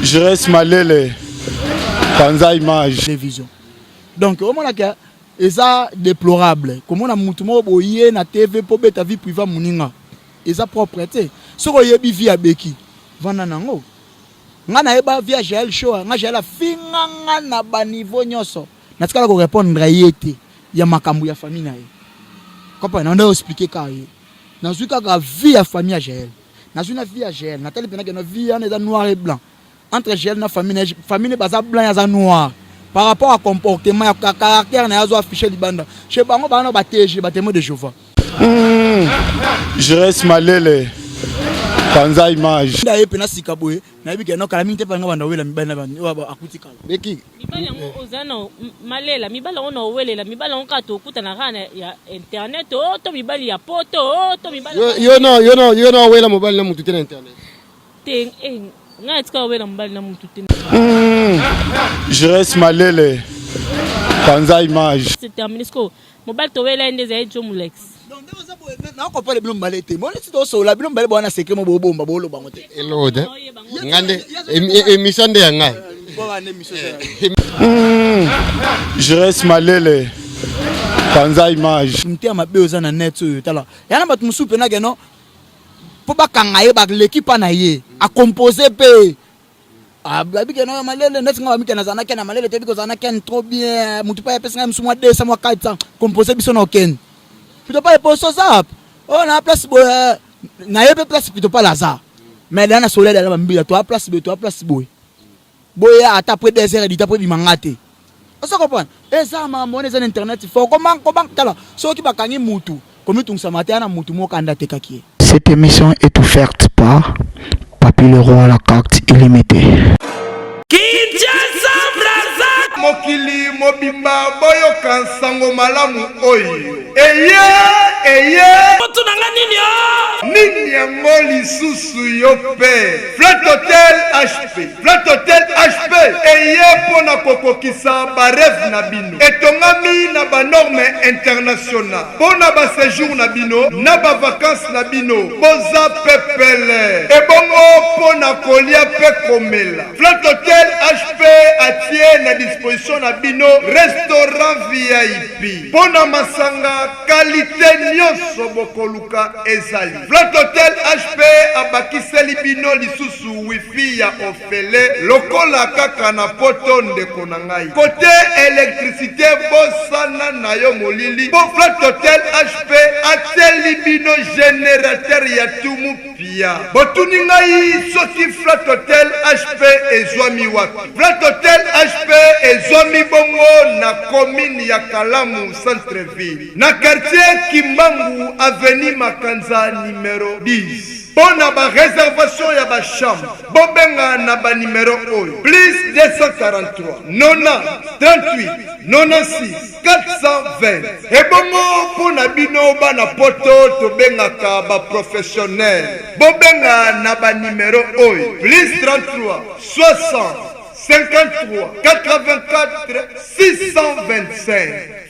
Je reste malele. Panza image. Télévision. Donc, au moment là, c'est déplorable. Comment on a moutouma boyé na TV pour bête vie privée moninga. C'est propreté. Ce qu'on y a vie à Beki. Vananango. Ngana eba via Jael show. Nga Jael finga na ba niveau nyoso. Na tika ko répondre yete. Ya makambu ya famille na ye. Comprends? On doit expliquer carré. Na zuka ka vie ya famille à Jael. Na zuna vie à Jael. Na telle pena que na vie en est noir et blanc. Entre Jael na famille ne basa blanc ya noir. Par rapport à comportement, à caractère, na yazo affiché libanda. Chez bango bana ba TG, ba témoin de Jéhovah. Je reste malele. Panza image. Nda ye pena sikaboye, na yebi ke no kala minte pa nga banda wela mibana ba akuti kala. Beki. Mibala ngo ozana malela, mibala ngo welela, mibala ngo kato kutana kana ya internet, to mibali ya poto, to mibala. Yo no wela mobile na mutu tena internet. Ting nga etika wela mobile na mutu tena. Je reste malele. Panza image. C'est terminé sko. Mobile to wela ndeza ejo mulex. Donc na ko pale bilom balete. Mo nti to so la bilom bale bona secret mo bo bomba bo lo bango te. Elode. Ngande émission de yanga. Je reste malele. Panza image. Mte mabe ozana net so tala. Yana bat musu pena ke no. Po ba kanga ye ba l'équipe na ye. A composer pe. Ah, biki no malele net nga bamika na zana ken na malele te biko zana ken trop bien. Mutu pa pesa nga msumwa 200 mwa 400 composer biso no ken. Plutôt pas pour ça. On a place na yebe place plutôt pas lazare. Mais dans la soleil dans la mbila toi place boy. Boy ata après 2 heures dit après bimangate. On se comprend. Et ça ma monnaie sur internet faut comment tala. So ki bakangi mutu. Comme tout ça matin na mutu mo kanda te kaki. Cette émission est offerte par Papi le roi à la carte illimitée. Mokili mobimba boyo kansango malamu oyo. Eye Otunanga nini yo? nini yango lisusu yo pe. Flat Hotel HP eye pona kokokisa ba rêve na bino. Etongami na ba norme international. Pona ba séjour na bino, na ba vacances na bino. Boza pepele. Ebongo pona kolia pe komela. Flat Hotel HP atie na disposition na bino restaurant VIP. Pona masanga qualité nyonso bokoluka ezali. Flat Hotel HP abakiseli bino lisusu wifi ya ofele lokola kaka na poto ndeko na ngai. Côté électricité bosana na yo molili. Bo Flat Hotel HP ateli bino générateur ya tumu pia. Botuni ngai soki Flat Hotel HP ezwami wapi. Flat Hotel HP ezwami bongo na commune ya Kalamu centre-ville. Na quartier Kimbangu avenue Makanza numéro 10. Pour la réservation ya ba chambre, bobenga na ba numéro oyo. Plus 243 90 38 96 420. Et bongo pour na bino ba na poto to benga ka ba professionnel. Bobenga na ba numéro oyo. Plus 33 60 53 84 625.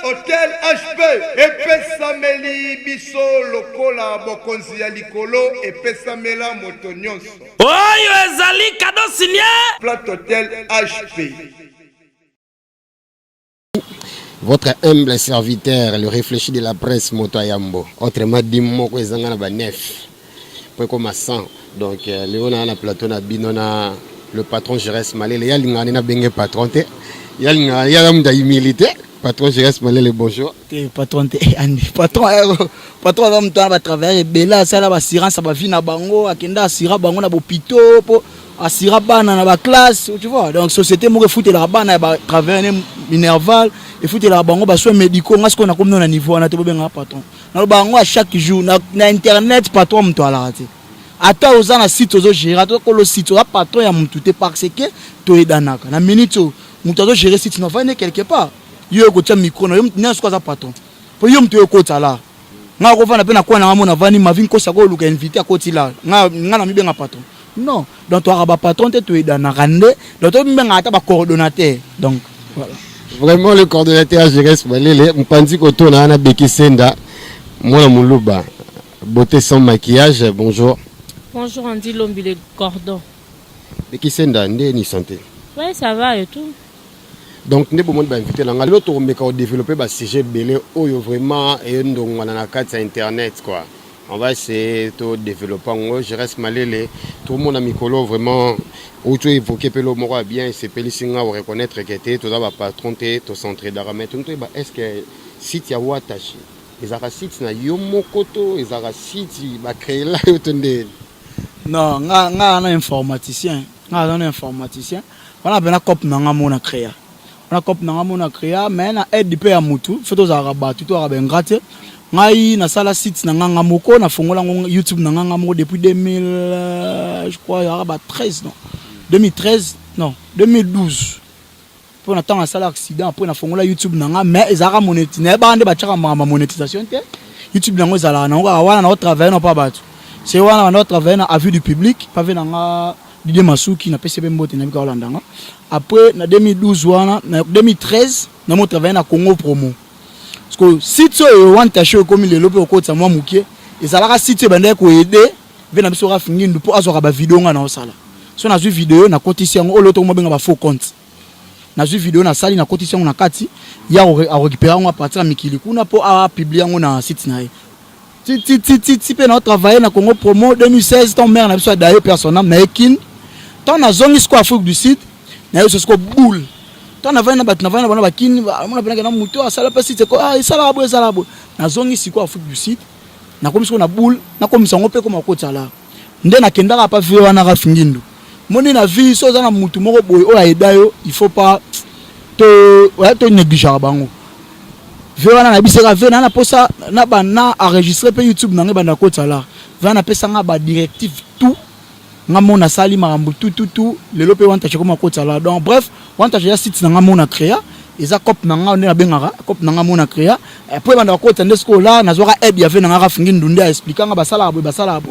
Hotel HP epesameli biso lokola bokonzi ya likolo epesamela moto nyonso. Oyo ezali kado signé. Flat Hotel HP. Votre humble serviteur, le réfléchi de la presse Moto Yambo. Autrement dit, moko ezanga na ba nef. Pour comme 100. Donc Léona na plateau na binona le patron Jerez Malele ya lingani na benge patron te. Ya lingani ya mda humilité. Patron Jerez Malele bonjour. Patron va me à travers bela ça la assurance ba vie na bango akenda asira bango na bopito po asira bana na ba classe tu vois. Donc société mo refoute la bana ba travers minerval et foute la bango ba soins médicaux ngasko qu'on a comme na niveau na te benga patron. Na bango à chaque jour na internet patron mto ala raté. Ata ozana site ozo gérer to ko le site a patron ya mtu te parce que to edanaka na minute mtu ozo gérer site na va quelque part. Yo ko tia micro na yo nyanso kwa za patron. Po yo mtu yo kota la. Nga ko fana pe na kwa na mona vani ma vin ko sa ko luka invité a koti la. Nga na mi benga patron. Non, donc toi ba patron te to edana rande, donc to benga ata ba coordonnateur. Donc voilà. Vraiment le coordonnateur Jerez Malele mpanzi ko to na Beki Senda Moi, Moulouba, beauté sans maquillage, bonjour. Bonjour Andy Lombile Cordon. Et qui c'est ni santé? Ouais, ça va et tout. Donc, nous avons invité l'autre pour développer un sujet belé où vraiment on a carte internet quoi. On va essayer de développer. Je reste malé tout le monde a mis vraiment où tu évoqué pelo moro bien c'est pélisinga ou reconnaître que tu dois pas tromper ton centre d'aramètre. Est-ce que si tu as wattaché les arasites na yomokoto les arasites ba créer là yotonde. Non, nga na informaticien. Nga na informaticien. On a bien cop na nga mona créa. On a cop na nga mona créa mais na aide pe ya mutu. Faut aux araba tout arabe ngate. Ngai na sala site na nga moko na fongola YouTube na nga moko depuis 2000 je crois araba 13 non. 2013 non, 2012. Pour na temps sala accident après na fongola YouTube na nga mais ezara monétisation. Ba ande ba tchaka ma monétisation te. YouTube na ngo ezala na ngo wana na travailler non pas battu. C'est wana na travailler à vue du public, pas venir na Didier Masuki na PCB Mbote na bika Hollanda. Après na 2012 wana na 2013 na mo travailler na Congo Promo. Parce que si tu want ta show comme le lope ko tsa moi mukie, ezalaka si tu bande ko aider, vena biso ra fingindu pour azoka ba vidéo nga na osala. So na zu vidéo na kotisi yango oloto mo benga ba faux compte. Na zu vidéo na sali na kotisi yango na kati ya a récupérer yango à partir de mikili kuna pour a publier yango na site na ye. Si pe na travailler na Congo Promo 2016 ton mère na biso d'ailleurs personnel na ekin. Ton na zongi sko Afrique du Sud na yo sko boule. Ton na vana bat na vana bana bakini mona pena na muto asala pa site ko isala bo na zongi siko Afrique du Sud na komisko na boule na komisa ngo pe ko makota la nde na kendaka pa vio wana ka fingindu moni na vie so za na mutu moko boy o aida yo il faut pas to négliger bango vio wana na biseka vio na posa na bana enregistrer pe YouTube na ngeba na kota la vana pesa nga ba directive tout nga mona sali marambo tout le lope wanta cheko makota la donc bref wanta ya site na nga mona créa eza cop na nga na bengaka cop na nga mona créa après banda kota ndesko la na zoka aide ya ve na nga fingi ndunde a expliquer nga basala abo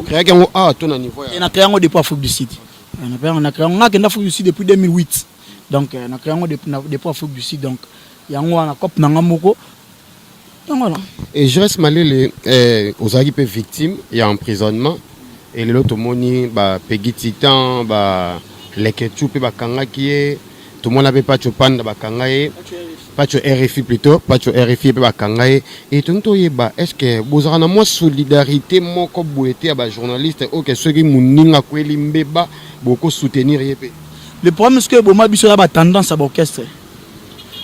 créa que ah to na niveau ya na créa ngo depuis Afrique du Sud na créa nga kenda Afrique du Sud depuis 2008 donc na créa ngo depuis Afrique du Sud donc yango na cop na nga moko. Voilà. Et je reste malé aux arrivées victimes il y a emprisonnement. Et l'autre moni ba pegi titan ba leketu pe ba kanga qui tout le monde avait pas chopan ba kanga pas cho RFI plutôt pas cho RFI pe ba kanga et tonto yeba est-ce que vous avez moi solidarité moko boete ba journaliste ou que ceux qui muninga kweli mbeba beaucoup soutenir yepé. Le problème c'est que boma biso ba tendance à orchestre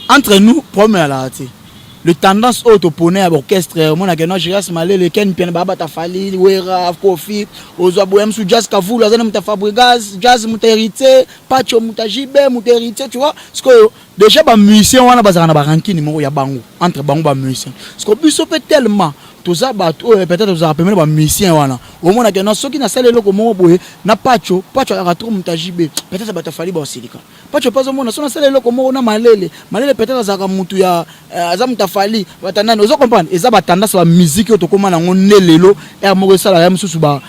entre nous problème à la raté. Le tendance autoponé à l'orchestre, mon agent, je reste malé, le Ken Pian Baba Tafali, Wera, Kofi, Ozo Bohem sous Jazz Kavou, la zone Mutafabrigaz, Jazz Muterité, Pacho Mutajibe, Muterité, tu vois. Parce que déjà, les musiciens, on a besoin de ranking numéro ya bango, entre bango et musiciens. Parce que plus peut tellement, tout ça, peut-être vous avez appelé les musiciens, au moins, ceux qui n'ont pas le loco, na Pacho, a trop Mutajibe, peut-être que Tafali Bosilika. Pacho pas au monde, si on a le loco, on a malele peut-être que ça mutu ya, Fali batana ozo comprendre eza batandasa ba musique to koma na ngone lelo e amoko sala ya mususu ba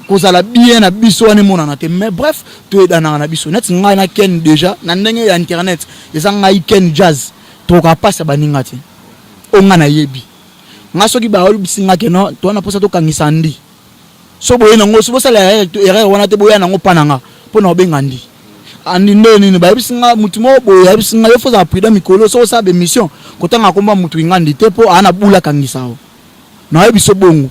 kozala bien na biso wane mona na te mais bref to edana na biso net ngai na ken déjà na ndenge ya internet eza ngai ken jazz to ka passa baninga te onga na yebi nga soki ba olu bisinga ke no to na posa to kangisa ndi so boye na ngo so sala erreur wana te boya na ngo pananga pona obenga ndi andi nini ba bisinga mutu mo boye ya bisinga yo foza prida mikolo so sa be mission kotanga komba mutu ingandi te po ana bula kangisao na biso bongo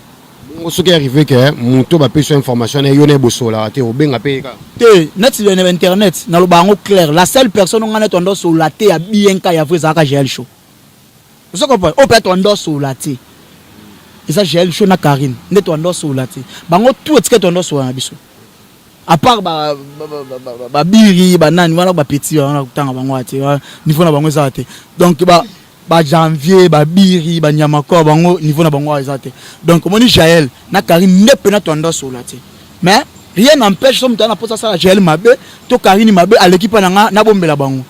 ce qui est arrivé que mutu ba peso information et yone bosola te obenga pe ka te net sur internet na lo bango clair la seule personne on a tondo sur la te ya bien ka ya vreza ka GL show vous comprenez on peut tondo sur la te et ça GL show na Karine net tondo sur la te bango tout est que tondo sur na biso à part ba biri ba nani wana ba petit wana kutanga bango ate niveau na bango ezate donc ba janvier ba biri ba nyamako bango niveau na bango ezate donc moni Jaël na Karine ne pena tendance sur la te mais rien n'empêche somme tana posa ça Jaël mabe to Karine mabe à l'équipe na bombela bango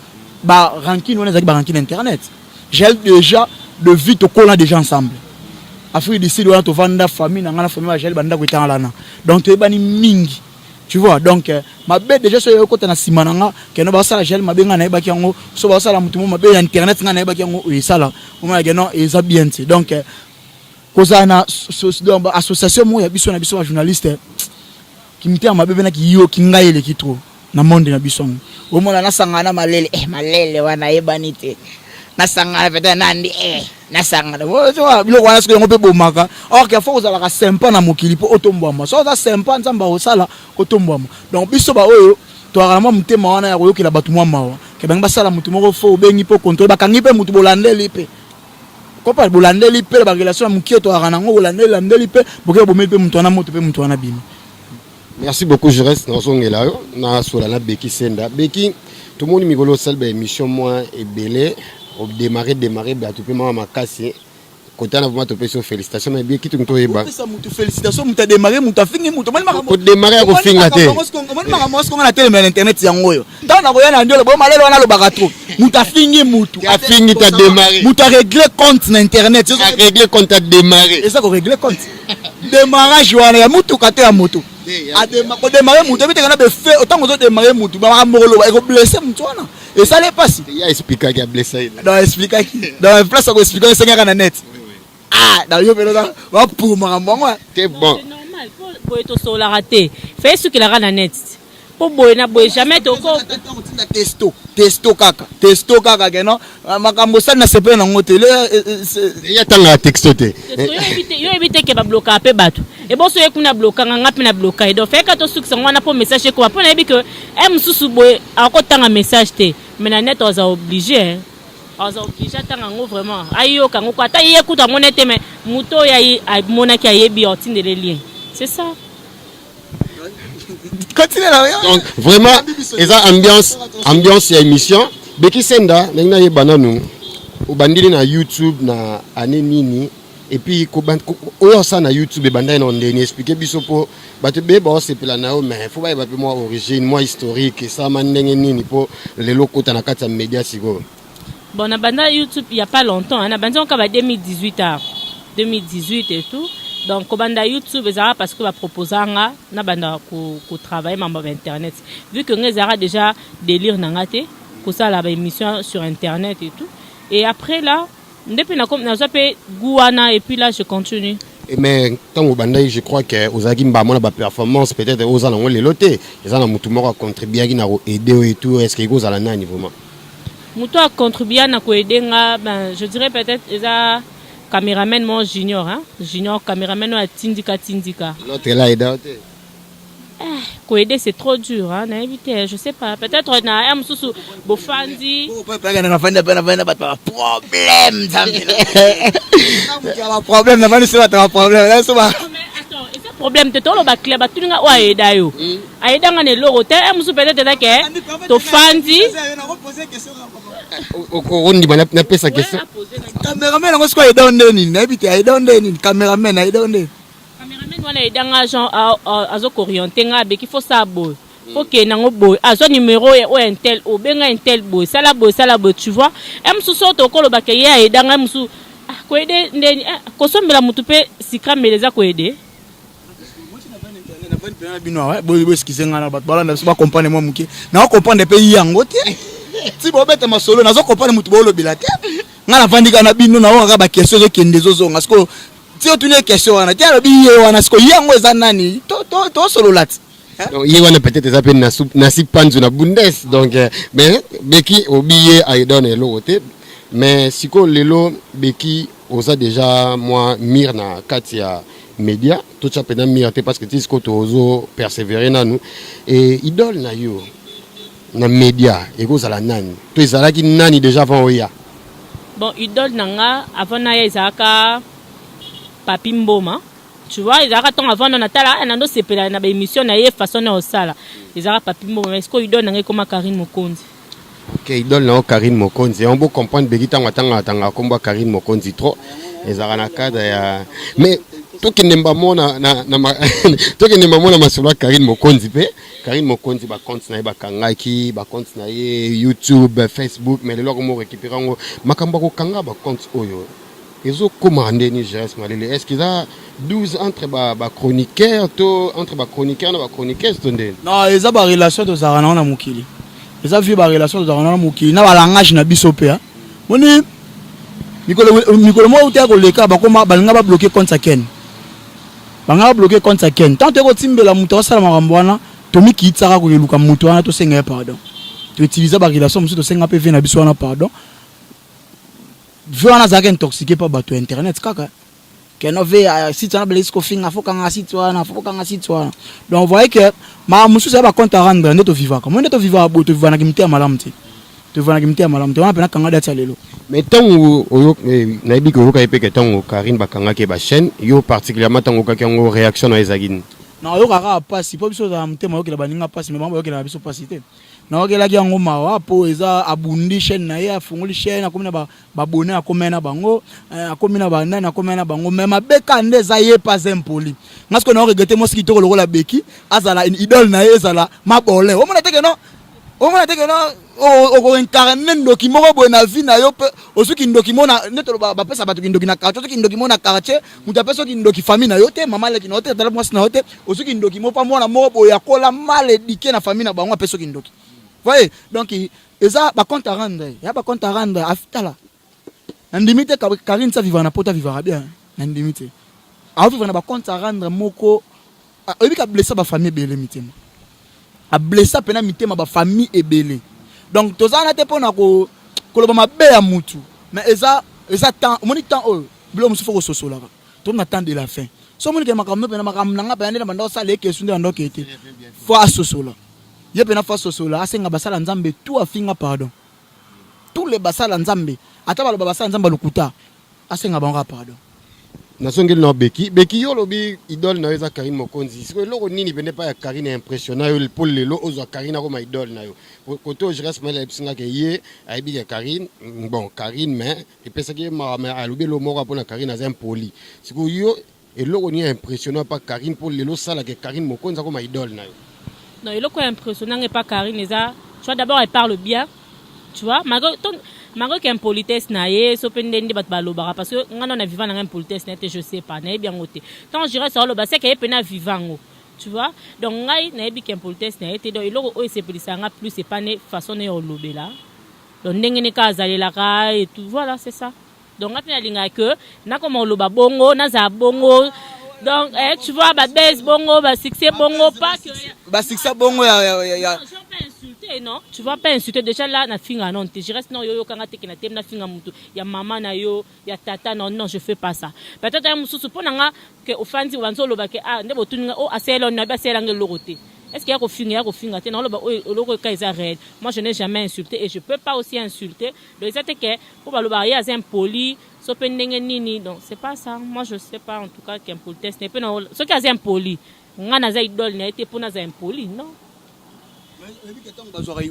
ba ranking wana zaki ba ranking internet Jaël déjà de vie to coller déjà ensemble Afrique du Sud wana to vanda famille na ngana famille Jaël banda ko tanga lana donc to bani mingi. Tu vois donc ma bête déjà sur le côté na simananga que no ba sala gel ma benga na ebaki yango so ba sala mutumo ma be internet nga na ebaki yango e sala o ma geno e za bien donc koza na association mo ya biso na biso ba journaliste qui mtia mabebe na ki yo ki ngai le ki trop na monde na biso o mona na sangana malele malele wana yebani te na sangana peta nandi na sangana bo bilo wana siko ngope bomaka or que faut ozala ka sympa na mokili po otombwama so za sympa nzamba osala otombwama donc biso ba oyo to arama mutema wana ya koyokela batu mwa mawa ke bangi basala mutu moko fo bengi po contrôle bakangi pe mutu bolandeli pe kopa bolandeli pe ba relation mukie to arana ngo bolandeli pe boke bomeli pe mutu wana moto pe mutu wana bimi. Merci beaucoup, je reste dans son là. Na solana Beki Senda. Beki, tout le monde migolo salbe émission moi et belé au démarrer bah tout peut ma casse. Côté na vraiment topé sur félicitations mais Beki tout to eba. Ça mutu félicitations mutu démarrer mutu fingi mutu mal mara. Pour démarrer ko finga te. Mal mara ko na télé mais internet yango yo. Tant na ko yana ndolo bo malelo wana lo bagato. Mutu fingi mutu. A fingi ta démarrer. Mutu régler compte na internet. A régler compte à démarrer. Et ça ko régler compte. Démarrage wana ya mutu kate ya moto. A démarrer mutu bi te kana be fait autant que démarrer mutu ba mokolo ba ko blesser mutu wana. Et ça n'est pas si. Il y a expliqué qu'il a blessé. Dans expliquer dans place ko expliquer 5 ans na net. Ah, dans yo pelo va pour marambo. C'est bon. C'est normal pour boy to so la rater. Fais ce qu'il a na net. Pour boy na boy jamais to ko testo kaka keno makambo sana na sepe na ngotele il y a tanga texto te. Yo éviter que ba bloquer pe bato. Et bon so yekuna bloquer nga pe na bloquer. Donc fait ka to sukisa ngwana po message ko po na bi que em susu boy akotanga message te. Mais na net oza obligé. Oza obligé tanga ngo vraiment. Ayo ka ngo kwata yekuta monete mais muto ya mona ki ayebi otindele lien. C'est ça. Donc vraiment, eza ambiance ya émission. Beki Senda, nengna ye bananu. Obandili na YouTube na ane nini. Et puis oyo sa na YouTube banda na ndeni expliquer biso po bato be ba sepela na o mais faut ba ba moi origine, moi historique ça mandenge nini po lelo kota na kati ya média siko. Bon na banda YouTube il y a pas longtemps, na banda on ka 2018 et tout. Donc banda YouTube ezara parce que va proposer nga na banda ko travailler mamba internet. Vu que ngezara déjà délire nangate ko ça la émission sur internet et tout. Et après là depuis na comme na zape Gouana et puis là je continue. Mais tant au banda je crois que aux agimba mona ba performance peut-être aux alons les loter. Les alons mutu moko contribuer na aider et tout est-ce que goza la nani vraiment. Mutu a contribuer na ko aider nga ben je dirais peut-être eza caméraman mon junior hein junior caméraman à tindika l'autre là aidé ko aider c'est trop dur hein na éviter je sais pas peut-être na am susu bofandi na fanda pas problème problème na vani c'est pas problème là c'est pas problème te tolo ba club tuninga wa aida yo aida nga ne logo te am susu peut-être là que to fandi on dit na pesa question cameraman ngo siko aida ndeni na éviter aida ndeni cameraman aida ndeni wana edanga Jean azo orienter nga be qu'il faut ça boy faut que nango boy azo numéro o intel o benga intel boy sala boy tu vois em suso to kolo ba ke ya edanga musu ko ede ndeni ko sombela mutu pe sikrameleza ko ede na ban pe na bino wa boy skize nga na bat bala na so ba comprendre moi muke na comprendre pe yango te si bo beta masolo na zo comprendre mutu bo lobila te nga na vandika na bino na wa ba question zo kende zo zo ngasko si tu n'es question wana tiens biye wana siko yango eza nani to solo lat donc ye wana peut-être ça peut na si panzu na bundes donc mais Beki obiye ay donne lo côté mais siko lelo Beki oza déjà moi mir na katia média tout ça peut na mirate parce que tu siko to ozo persévérer na nous et idole na yo na média et ko zala nani to ezala ki nani déjà avant oya bon idole nanga avant na ezaka Papi Mboma, tu vois, ils arrêtent avant on attend là, on a c'est pour la émission na façon na osala. Ils arrêtent Papi Mboma, est-ce qu'il donne un comme Karine Mokonzi? OK, il donne là Karine Mokonzi. On peut comprendre Beki tanga combat Karine Mokonzi trop. Ils arrêtent na cadre mais toi qui n'aime pas mon na toi qui n'aime pas mon masolo Karine Mokonzi pe Karine Mokonzi ba compte na ba kangaki ba compte na YouTube, Facebook mais le logo mo récupérer ngo makamba ko kanga ba compte oyo. Ils ont commandé Nigeria Malele. Est-ce qu'il y a 12 entre chroniqueurs, entre chroniqueurs et chroniqueuses? Non, ils ont une relation de Zarana na Mukili. Ils ont vu une relation de Zarana na Mukili. Na langage na bisope. Moni mikolo mo uta ko leka bakoma balinga ba bloquer compte Ken. Banga bloquer compte Ken. Tant que timbela muto sala makambo wana to mikitsaka ko yeluka muto wana to senga pardon. To utiliser ba relation muto to senga PV na biso wana pardon. Vona zaka intoxiqué par bato internet kaka. Keno ve si tu as blessé ko finga faut kanga si tu wana faut kanga si tu wana. Donc vous voyez que ma musu ça ba compte rendre ndeto vivre. Comment ndeto vivre bo to vivre na kimité malamti. Tu vas na malam tu vas kanga data lelo mais tango oyo na ibi ko ka epeke tango Karine bakanga ke ba chaîne yo particulièrement tango ka kango réaction na ezagine na yo kaka passe po biso za mutema yo ke baninga passe mais mambo yo ke na biso passe te na yo ke la ki yango mawa po eza abundi chaîne na ye afunguli chaîne akomina ba abonné akomena bango akomina ba nana akomena bango même abeka ndeza ye pas impoli ngasko na regretter mo sikito ko la beki azala une idole na ye ezala mabole o mona te ke no o mona te ke no o incarner ndoki moko boye na vie na yo pe osuki ndoki mona neto ba pesa batu ndoki na quartier osuki ndoki mona quartier muta pesa ki ndoki famille na yo te mama leki na hotel dala mwasi na hotel osuki ndoki mo pa mona moko boye akola mal éduqué na famille na bango pesa ki ndoki voyez donc eza ba compte à rendre ya ba compte à rendre afitala ndimite Karine sa vivre na pota vivre bien ndimite a vivre na ba compte à rendre moko obi ka blesser ba famille belé mitema a blesser pena mitema ba famille ebelé. Donc tozana te pona ko koloba mabe ya mutu mais eza temps moni temps o bilo musu foko sosola ka to na temps de la fin so moni ke makambe pena makamnanga pena ndela banda osala ke sunde ndo ke te fo asosola ye pena fo asosola asenga basala nzambe tout afinga pardon tous les basala nzambe ata baloba basala nzambe lukuta asenga bango pardon nasongeli na beki yo lobi idole na eza Karine Mokonzi siko loko nini bende pa ya Karine impressionnant yo pour lelo ozo Karine ko ma idole na yo koto je reste mal epsinga ke ye aibi ya Karine bon Karine mais epesa ke ma alobi lo moko pona Karine aza impoli siko yo et loko ni impressionnant pa Karine pour lelo sala ke Karine Mokonzi ko ma idole na yo non il est impressionnant et pas Karine eza tu vois d'abord elle parle bien tu vois Mago qui impolitesse na ye so pendende bat balobara parce que ngana na vivant na impolitesse na je sais pas na bien ngote quand je dirais ça lo ba c'est que pena vivant tu vois donc ngai na bi qui impolitesse na été donc il o se pelisanga plus c'est pas ne façon ne olobela donc ndenge ne ka zalela ka et tout voilà c'est ça donc apena linga que na comme oloba bongo na za bongo donc tu vois ba baisse bongo ba succès bongo pas que ba succès bongo ya non tu vas pas insulter déjà là na finga non je reste non yo kanga teke na tem na finga mutu ya mama na yo ya tata non je fais pas ça peut-être un mususu ponanga que ofandi wanzo loba ke ndebo tuninga o aselo na ba sela ngelo roté est-ce qu'il y a ko finga te non loba o loko kaisa réel moi je n'ai jamais insulté et je peux pas aussi insulter donc c'est que pour ba loba ya impoli so pendenge nini donc c'est pas ça moi je sais pas en tout cas qu'un politesse n'est pas non ce qui est impoli ngana za idole na été pona za impoli non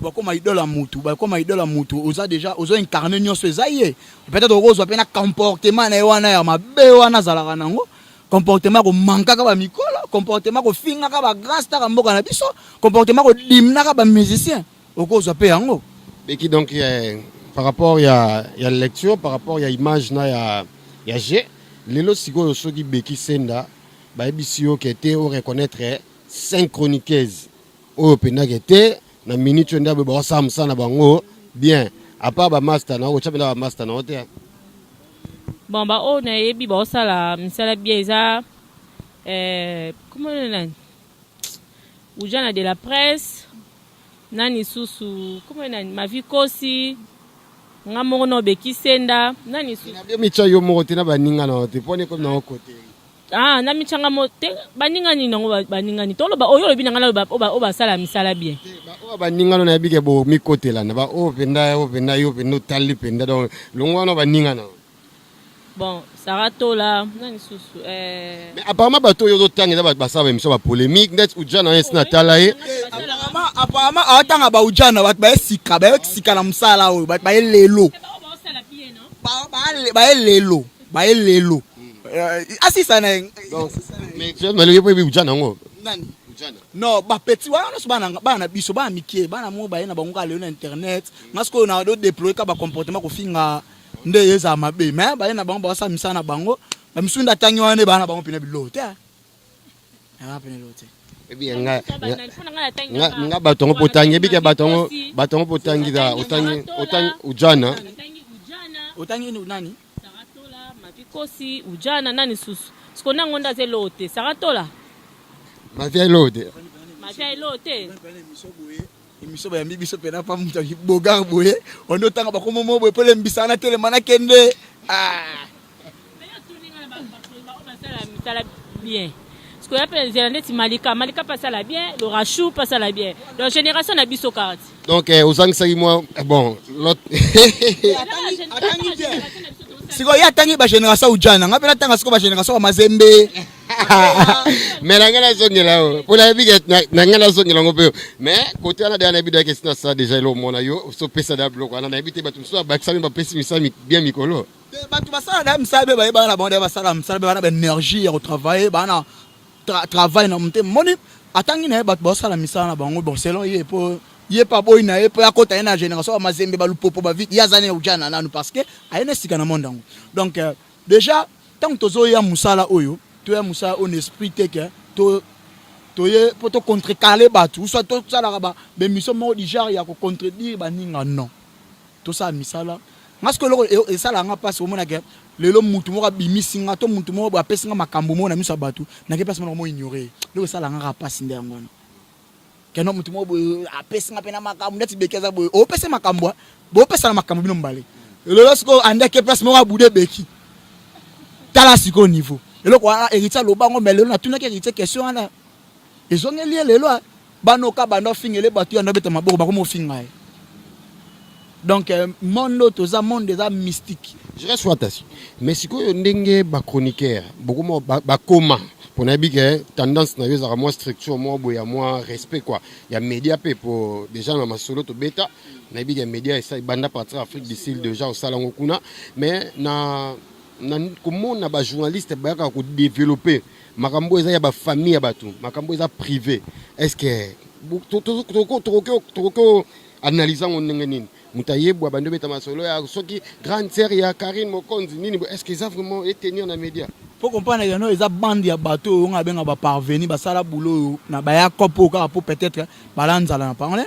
bakoma idole ya mutu oza déjà ozo incarner nyonso ezaye peut-être okozwa pena comportement na wana ya mabe wana zalaka nango comportement ko mankaka ba mikolo comportement ko fingaka ba grand star mboka na biso comportement ko dimnaka ba musicien okozwa pe yango beki donc par rapport ya lecture par rapport ya image na ya G lelo sikoyo soki beki senda ba ebisio ke te o reconnaître 5 chroniqueuses o pena kete na minute ndabe ba samsa na bango bien à part ba master na o chapela ba master na hotel bon ba o na yebi ba sala misala bieza comment on dit Ujana de la presse nani susu comment on dit ma vie kosi ngamo no beki senda nani susu na micha yo mo te na baninga na hotel pone ko na côté na michanga mote baninga ni nango baninga ni tolo ba oyo lobi ngala ba sala misala bien ba baninga no na bike bo mikotela na ba o penda yo penda tali penda donc longo no baninga na bon sarato la nani susu mais apparemment bato yo tanga za ba sala émission ba polémique net Ujana na tala ye apparemment atanga ba Ujana ba sika na msala oyo ba lelo ba lelo assisa na mais tu me le yepo Ujana ngo nani Ujana non ba petit wana so bana biso ba mikie bana mo ba na bango ka le na internet ngasko na do déployer ka ba comportement ko finga nde yeza mabe mais ba na bango ba sa misana bango ba misunda tangi wana bana bango pina bilote ah pina bilote et bien nga batongo potangi bike batongo potangi da otangi Ujana otangi ni nani Kosi ujana nani susu. Siko nango ndaze lote. Saratola. Mafia lote. Mafia lote. Émission ba yambi biso pena pa muta bogar boye. On otanga ba komo mo boye pele mbisana tele mana kende. Ah. Ça bien. Ce qu'on appelle les Malika. Malika passe à la bien, le Rachou passe à la bien. Donc, génération n'a biso carte. Donc, aux Angsaï, moi, bon, l'autre. Si vous avez une génération ou Djana, vous avez une génération de Mazembe. Mais la zone est là. Pour la vie, la zone est là. Mais, côté on a des habits de question, ça déjà, le monde a eu, so pesa da bloc. On a habité, tout ça, ça m'a pessimiste, bien micolo. Énergie au travail, travail na monte moni atangi na ba bossa la misala na bango bon selon ye pas boy na ye pa kota na génération Mazembe ba lupopo ba vite yazane ujana nanu parce que ayene sika na monde donc déjà tant tozo ya musala oyo to ya musala on esprit teke to ye poto contrecarrer batu soit to sala ba be mission mo di genre ya ko contredire ba ninga non to ça misala parce que le ça la nga passe au mona ke lelo mutu mo bimisinga to mutu mo ba pesinga makambo mo na miso batu na ke passe mo ignorer le ça la nga passe ndé ngona ke no mutu mo apesinga pena makambo ndati bekeza boy o pese makambo bo pesa na makambo bino mbale lelo siko ande ke passe mo bude beki tala siko niveau lelo ko héritier lo bango mais lelo na tuna ke héritier question ana ezongeli lelo banoka bando fingele batu ya ndabeta maboko ba ko mo finga. Donc, monde des arts mystiques. Je reste fantastique. Mais si vous avez des chroniqueurs, beaucoup moins coma. Pour nous, tendance à moins structure, moins respect. Il y a des médias pour des gens dans solo to bêta. Il y a des médias et ça, il y a des parties d'Afrique du Sud, des gens au salon. Mais comment on a des journalistes qui développé Makambo il y a des familles, Makambo il privé. Est-ce que analysant mon nengeni mutaye bwa bando beta masolo ya soki grande sœur ya Karine Mokonzi nini est-ce qu'ils ont vraiment été tenus dans les médias pour comprendre que ils a bande ya bateau on a benga ba parvenir ba sala boulot na ba ya kopo ka pour peut-être balanza na parler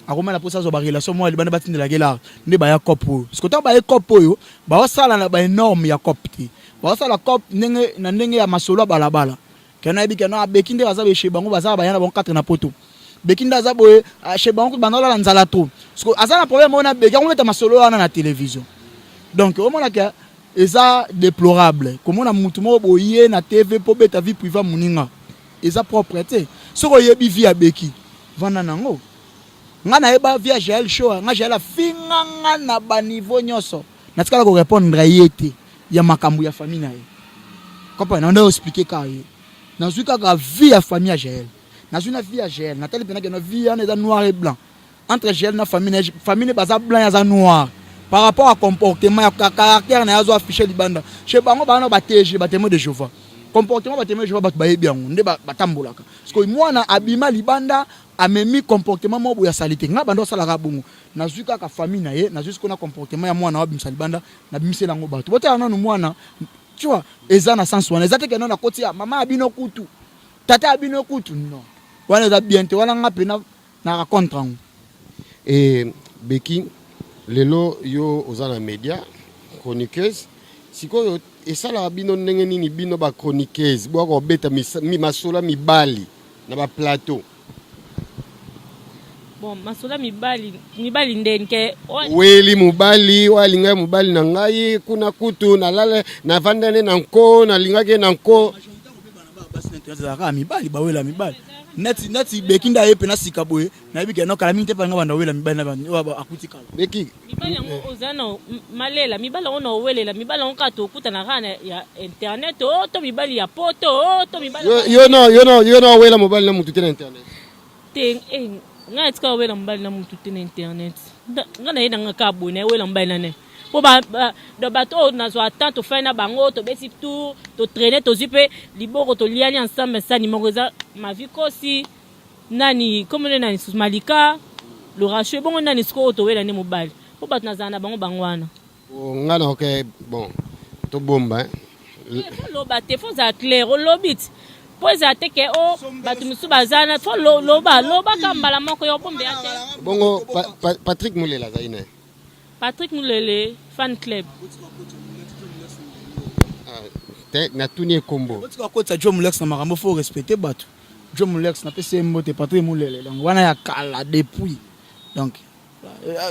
akoma la pour ça zo ba relation moi libana batinde la gela ne ba ya kopo parce que ta ba ya kopo yo ba sala na ba énorme ya kopti ba sala kop ndenge ya masolo balabala kana bi kana bekinde baza be shebango baza ba yana bon 4 na poto Bekinda za boye chez bango banola la nzala trop parce que azana problème on a beka on met ma solo na la télévision donc au moment là eza déplorable comment on a mutu mo boye na TV po beta vie privée muninga eza propreté soko yebi via beki vanda nango ngana eba via GL show nga GL finga na ba niveau nyoso na tikala ko répondre yete ya makambu ya famille na ye comprendre on a expliquer ka ye na zuka ka vie ya famille ya GL na une vie à GL na telle pena que na vie en est noir et blanc entre GL na famille baza blanc ya noir par rapport à comportement ya caractère na yazo afficher libanda chez bango bana ba TG ba témoin de Jéhovah comportement ba témoin de Jéhovah ba yebi yango nde ba tambolaka parce que moi na abima libanda amemi comportement mo ya salité nga bando sala ka bongo na zuka ka famille na ye na zuka na comportement ya mwana wa bimsa libanda na bimise lango bato bota na mwana tu vois eza na sens wana eza te que non na koti ya mama abino kutu tata abino kutu non wana za bientôt wana ngapi na raconte en et Beki lelo yo ozana média chroniqueuse siko et ça la bino ndenge nini bino ba chroniqueuse bo ko beta mi masola mibali na ba plateau bon masola mibali ndenke weli mubali walinga mubali na ngai kuna kutu na lala na vandane na nko na lingake na nko mibali bawela mibali neti bekinda ye pena sikaboye na bike no kala minte panga banda wela mibali na bana akutika Beki mibali ozana malela mibali ono welela mibali on kato kutana kana ya internet to mibali ya poto to mibali yo no wela mobali na mutu tena internet ting nga tika wela mobali na mutu tena internet nga na yena nga kabo na wela mobali na ne po ba do bato na zo attendre to faire na bango to besi tout to traîner to zipe liboko to liani ensemble ça ni moza ma vie kosi nani comme nani Malika le rachou bon nani sko to wela ne mobali po bato na zana bango bangwana nga na okay bon to bomba lo bate fo za clair o lobit po za teke o bato musu bazana fo lo ba kambala moko yo bombe ate bongo Patrick Mulela zaine Patrick Moulele, fan club. na tuni kombo. Tu vois ça Joe Mulex na makambo faut respecter bato. Joe Mulex na pese mbote patrie mulele. Donc wana ya kala depuis. Donc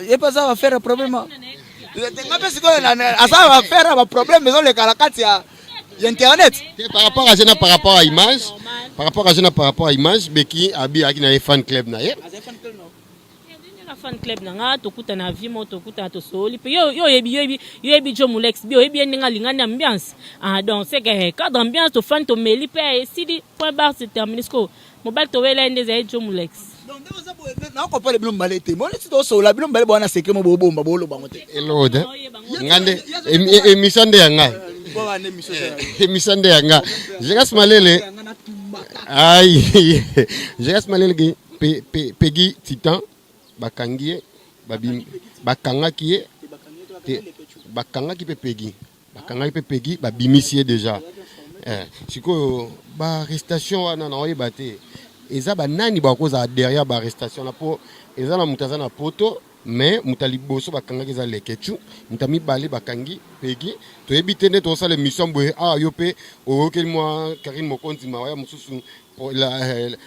et pas ça va faire un problème. Ngape siko na ça va faire un problème mais on les kalakati ya internet. Par rapport à Jena par rapport à image, par rapport à image Beki abi aki na fan club na ye. Fan club nanga tokuta na vie mo tokuta to soli pe yo yebi Joe Mulex bi yo yebi ninga lingana ambiance donc c'est que cadre ambiance to fan to meli pe sidi point barre c'est terminé ko mobile to wela ndeze Joe Mulex donc ndezo za na ko pale bilom balete mo nti to so la bilom bale bona secret mo bomba bolo bango te elode ngande émission de yanga émission de yanga je reste malele aïe je reste malele ki Peggy Titan bakangie babim bakangaki bakangaki pe Peggy babimisie déjà siko ba arrestation wana na oyeba te eza banani bakoza derrière ba arrestation na po eza na mutaza na poto mais mutali boso bakangaki za lekechu mutami bali bakangi Peggy to ebite ne to sala mission boye yo pe okel moi Karine Mokonzi mawaya mususu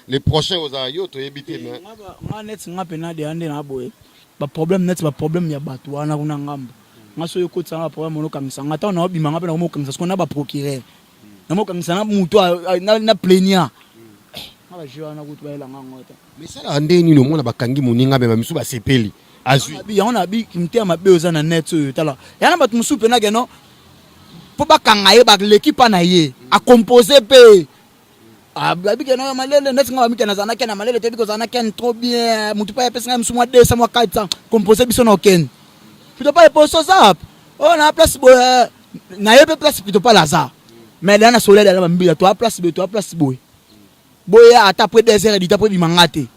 les prochains aux ayo to ebite mais net ngape na de ande na boye ba problème net ba problème ya bato wana kuna ngambo ngaso yo kotsa ba problème ono kamisa ngata na obima ngape na mo kamisa sko na ba procureur na mo kamisa na mutu na plaignant ngaba jiwa na kutu ba ela ngangota mais ça ande ni no mona bakangi moninga be misu ba sepeli azui bi yana bi kimte ma be ozana net so tala yana bato musu pe na geno po bakanga ye ba l'équipe na ye a composer pe Blabi que non malele net nga mika na zanaka na malele te biko zanaka trop bien mutu pa pesa ngam sumwa 200 mwa 400 composer biso no ken plutôt pas poso ça on a place na yebe place plutôt pas lazare mais là na soleil là mbila toi place boy boya ata après 2 heures d'ita après bimangate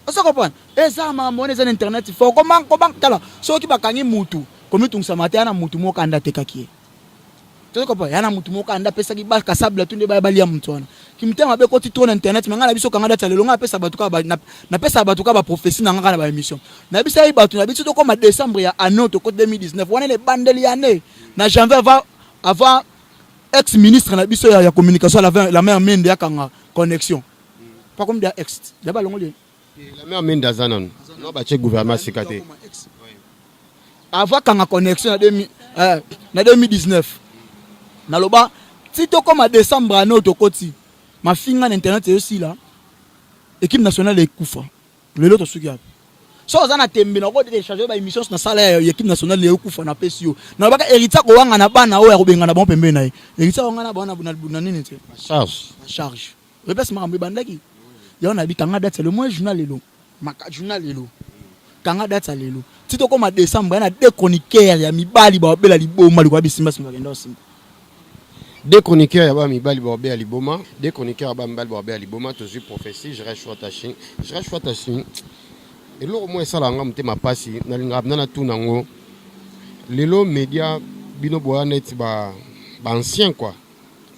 on se comprend et ça ma monnaie sur internet faut comment tala so ki bakangi mutu comme tu nsamata na mutu mo kanda tekaki tu comprends yana mutu mo kanda pesa ki ba kasabla tunde ba balia mutu wana kimtema be ko ti tourne internet mais ngala biso kanga data lelo nga pesa batuka ba na pesa batuka ba prophétie na ngala ba émission na bisa yi batu na biso to comme décembre ya année to ko 2019 wana les bandeli année na janvier avant ex ministre na biso ya communication la mère Mende ya kanga connexion pas comme dia ex ya ba longo la mère Mende azanon no ba che gouvernement sikate avant kanga connexion na 2019 na loba si to comme décembre année to koti ma finga internet aussi là équipe nationale ekufa lelo to suki hapo so zana tembe na ko télécharger ba émission na sala ya équipe nationale ekufa na pesio na baka hérita ko wanga na bana o ya kubenga na bon pembe na hérita wanga na bana buna nini te charge repèse ma mbe bandaki ya on habite kanga date le moins journal lelo maka journal lelo kanga date lelo tito ko ma décembre na deux chroniqueurs ya mibali ba bela liboma likwa bisimba simba kenda osimba. Des chroniqueurs yaba mibali borbe aliboma, des chroniqueurs yaba mibali borbe aliboma, toujours prophétie, je reste choix taching. Et là moi ça la ngam te ma passi na linga na tout nango. Lelo média bino boya net ba ancien quoi.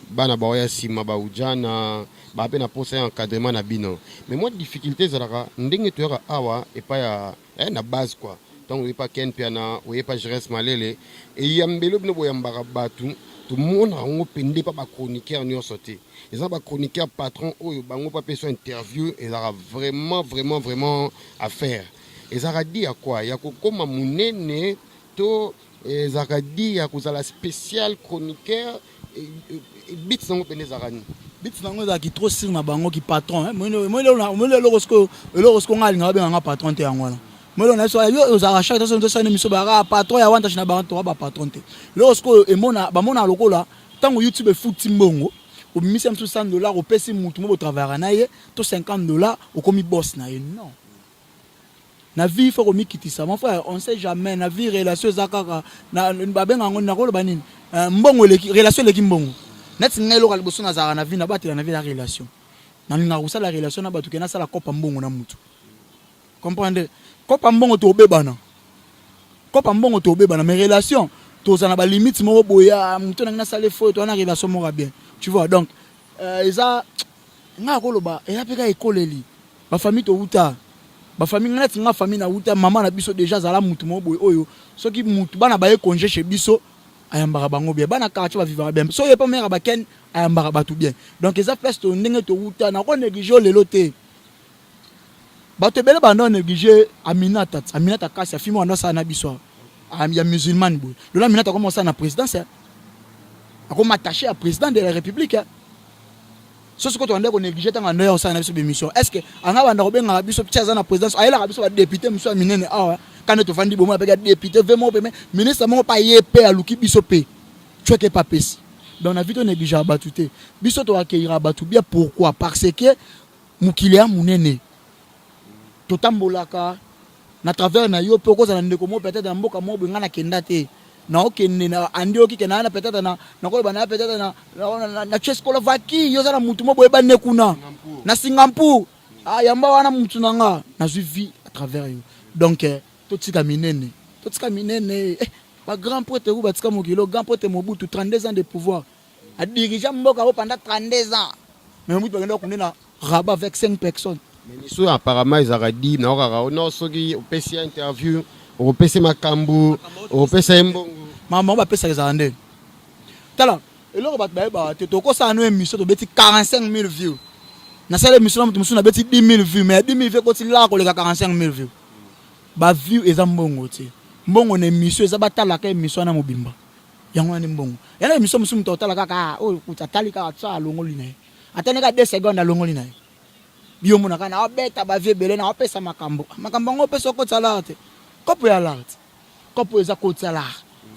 Bana boya sima ba ujana ba pe na posa encadrement na bino. Mais moi difficulté zalaka ndenge to yaka awa et pas ya na base quoi. Donc oui pas ken piana, oui pas je reste malele et yambelo bino boya mbaka batu. Tout le monde a un pendé pas chroniqueur ni sorti. Ils ont pas chroniqueur patron ou bango pas personne interview et ça a vraiment à faire. Et ça a dit à quoi? Il y a comme munene to et ça a dit à cause la spécial chroniqueur et bits sont pendé zarani. Bits nango za ki trop sur na bango ki patron. Moi le lorsque on a un patron te angwana. Moi on a so yo za rachat to ça émission ba patron ya wanta china ba to ba patron te lorsque e mona ba mona lokola tango YouTube foot mbongo o misa msu $100 o pesi mutu mo travailler na ye to $50 o komi boss na ye non na vie faut komi kitisa mon frère on sait jamais na vie relation zakaka na ba benga ngoni na ko ba nini mbongo relation leki mbongo net ngelo ka liboso na zara na vie na batela na vie la relation na ninga kusala la relation na batu kena sala kopa mbongo na mutu comprendre kopa mbongo to bebana mais relation to za na ba limite mo boya mutu na sala fo to na relation mo bien tu vois donc eza nga ko loba e apeka ekoleli ba famille to uta ba famille ngana tinga famille na uta maman na biso déjà zala mutu mo boy oyo soki mutu bana ba e congé chez biso ayambara bango bien bana quartier va vivre bien so yepa mère ba ken ayambara ba tout bien donc eza place to ndenge to wuta na ko négliger lelo te bato bele bando négliger Aminata kasi afimi wana ça na biso ya musulman bo le Aminata commence na présidence comme attaché à président de la République so ce que tu as négligé tant en ça na biso émission est-ce que anga banda ko benga biso tchaza na présidence ayela biso ba député muso minene quand tu fandi bomo avec député vraiment ministre mo pa yepé aluki biso pe tu es pas pesi donc na vite négliger abatuté biso to accueillir abatu bien pourquoi parce que mukilia munene to tambolaka na travers na yo pe ko za ndeko mo peut-être na mboka mo benga na kenda te na okende na andi oki na peut-être na ko bana peut-être na Tchécoslovaquie yo za na mutu mo boyeba nekuna na Singapour yamba wana mutu nanga na suivi à travers yo donc totika minene ba grand prêtre ou batika mokilo grand prêtre Mobutu 32 ans de pouvoir a diriger mboka pendant 32 ans mais Mobutu bagenda kunena rabat avec 5 personnes mais so apparemment ils ont dit na okaka no soki opesi interview opesi makambu opesi mbongo maman ba pesa les andé tala eloko bat ba te to ko sa no émission to beti 45,000 views na sala émission mutu na beti 10,000 views mais 10,000 views ko ti la ko le 45,000 views ba view eza mbongo te mbongo na émission eza batala ka émission na mobimba yango na mbongo yana émission musu mutu otala kaka o kutatali ka tsa longoli na atane ka 2 secondes longoli na bio mona kana obeta ba vie belé na opesa makambo ngo pesa ko tsala te kopo ya lart kopo eza ko tsala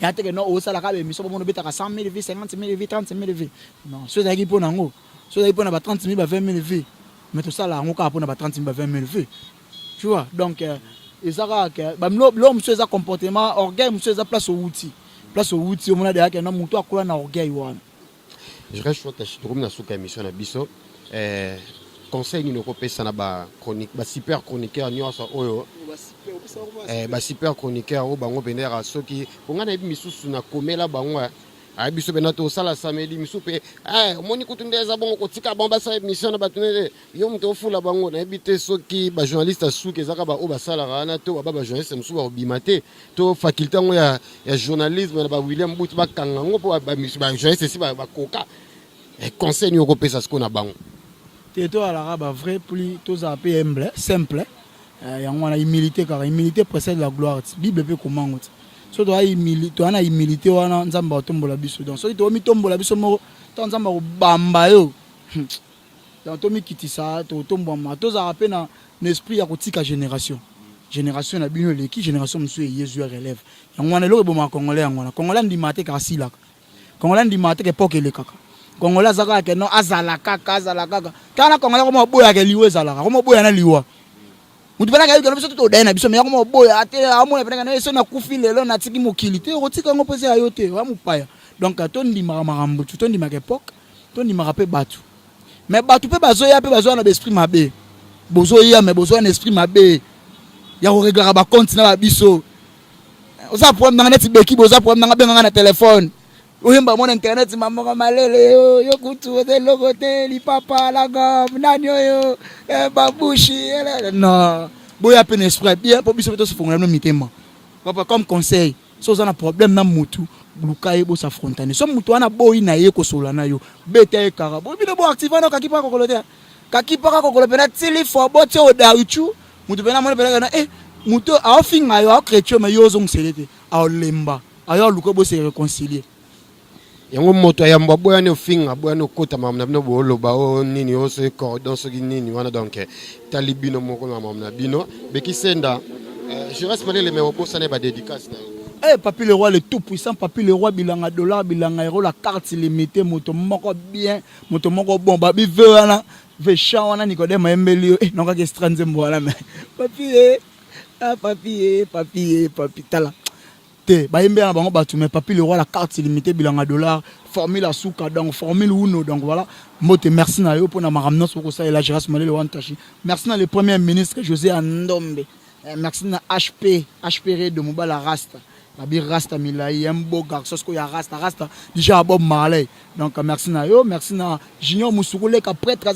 ya te ke no o sala ka be miso bomo beta ka 100,000 vies 50,000 vies 30,000 vies non so za ki pona ngo so za ki pona ba 30,000 ba 20,000 vies mais tout ça là ngo ka pona ba 30,000 ba 20,000 vies tu vois donc ezaka ke ba l'homme so eza comportement orgueil monsieur eza place au outil au mona de ya ke no mutu akola na orgueil wana je reste sur ta chitrum na suka émission na biso conseil ni ko pesa na ba chronique ba super chroniqueur nyonso oyo ba super chroniqueur o bango benera soki onga na misusu na komela bango a biso bena to sala samedi misupe moni kutundeza bango kotika bomba sa émission na batunele yo mto ofula bango na ebite soki ba journaliste asuki ezaka ba o ba sala rana to ba journaliste musu ba obimate to faculté ngo ya journalisme na ba William Bout ba kangango po ba journaliste si ba koka conseil ni ko pesa sko na bango Této à l'arabe vrai plus tous à peu humble simple yango na humilité car humilité précède la gloire Bible peut comment so doit humilité to ana humilité wana nzamba otombola biso donc so to mi tombola biso mo to nzamba ko bamba yo donc to mi kitisa to tomboma to za pe na esprit ya kotika génération na bino leki génération monsieur Yesu relève yango na lo bo ma congolais yango na congolais ndimate ka silaka congolais ndimate ke poke le kaka Congolais zaka ke no azala kaka kana Congolais ko mo boya ke liwe zalaka ko mo boya na liwa mutu bana ka yo biso to dena biso me ya ko mo boya ate amona pena na eso na kufi lelo na tiki mokilité o tika ngo pese ayo te wa mupaya donc to ndima marambo to ndima ke pok to ndima pe batu mais batu pe bazoya na esprit mabe bozoya mais bozoya na esprit mabe ya ko regara ba compte na biso oza problème na net beki boza problème na benga na téléphone Oyemba mon internet maman malele yo kutu de logote li papa la gomme nani yo babushi non boya peine esprit bien pour biso to se fongala no mitema papa comme conseil so za na problème na mutu lukaye bo s'affrontane so mutu ana boyi na ye ko sola na yo bete kara bo bino bo active na kakipa ko kolote pena tili fo bo te o dauchu mutu pena mo pena na mutu a ofinga yo a chrétien mais yo zo ngselete a lemba ayo luko bo se réconcilier yango moto ya mboya ne finga boya no kota mamna bino bolo ba o nini o se cordon so nini wana donc talibino moko na mamna bino beki senda je reste parler les meilleurs boss na ba dédicace na Papi le roi le tout puissant Papi le roi bilanga dollar bilanga euro la carte limitée moto moko bien moto moko bon ba bi ve wana ve cha wana Nicodème Embelio non ka strange mbola mais papi tala te ba yembe na bango batu mais Papi le roi la carte illimitée bilanga dollar formule à souka donc formule uno donc voilà mote merci na yo pona maramno soko ça et la Gérard Malé le wantachi merci na le premier ministre José Andombe merci na HP de Mobala Rasta la bi Rasta Milai un beau garçon ko ya Rasta déjà Bob Marley donc merci na yo merci na Junior Musuku le ka prêtre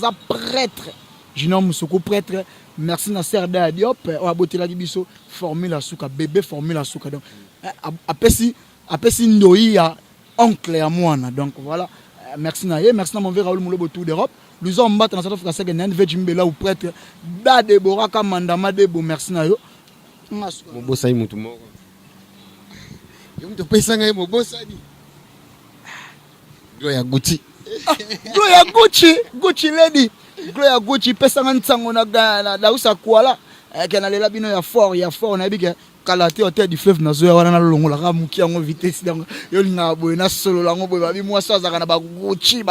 Junior Musuku prêtre merci na Serda Diop o abotela biso formule à souka bébé formule à souka donc apesi ndoi ya oncle à moi. Donc voilà, merci Naye, merci à mon verre Raoul Moulobo Tour d'Europe. Nous avons battu dans cette Afrique, c'est un Vejimbe là ou prêtre, da Deborah Kamandama Debo, merci Nayo. Mon boss a eu mon tout mort. Je me pèse un mon boss a dit. Gloria Gucci. Gloria Gucci, Gucci lady. Gloria Gucci, pèse un tango na usa kuala. Kana lela bino ya fort na bika kalate hôtel du fleuve nazo ya wana na longo la muki yango vitesse donc yo linga boy na solo lango boy babi moi ça zaka na ba Gucci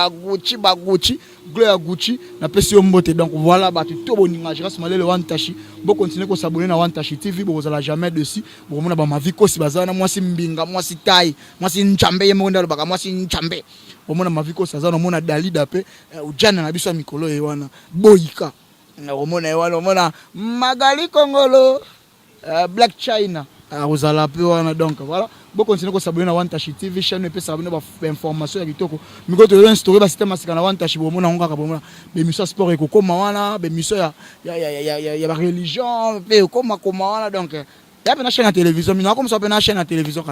Gloria Gucci na pesi yo mbote donc voilà ba tout boninga grâce malele Wantashi bo continuer ko s'abonner na Wantashi TV bo zala jamais dessus bo mona ba ma vie ko si bazana moi si mbinga moi si tai moi si nchambe yemo ndalo baka moi si nchambe bo mona ma vie ko sazana mona Dalida pe ujana na biso mikolo e wana boyika on Magali Congolo, Black China, Rosala Pewana, donc voilà. Bon, continuez à s'abonner à Wantashi TV, chaîne, et puis s'abonner à l'information. Mais quand tu as un story, c'est un masque à Wantashi, bon, on a encore des missions sport et comme on des missions, il y a la religion, et comme on donc, il y a une chaîne à télévision, mais on a comme ça, une chaîne à télévision.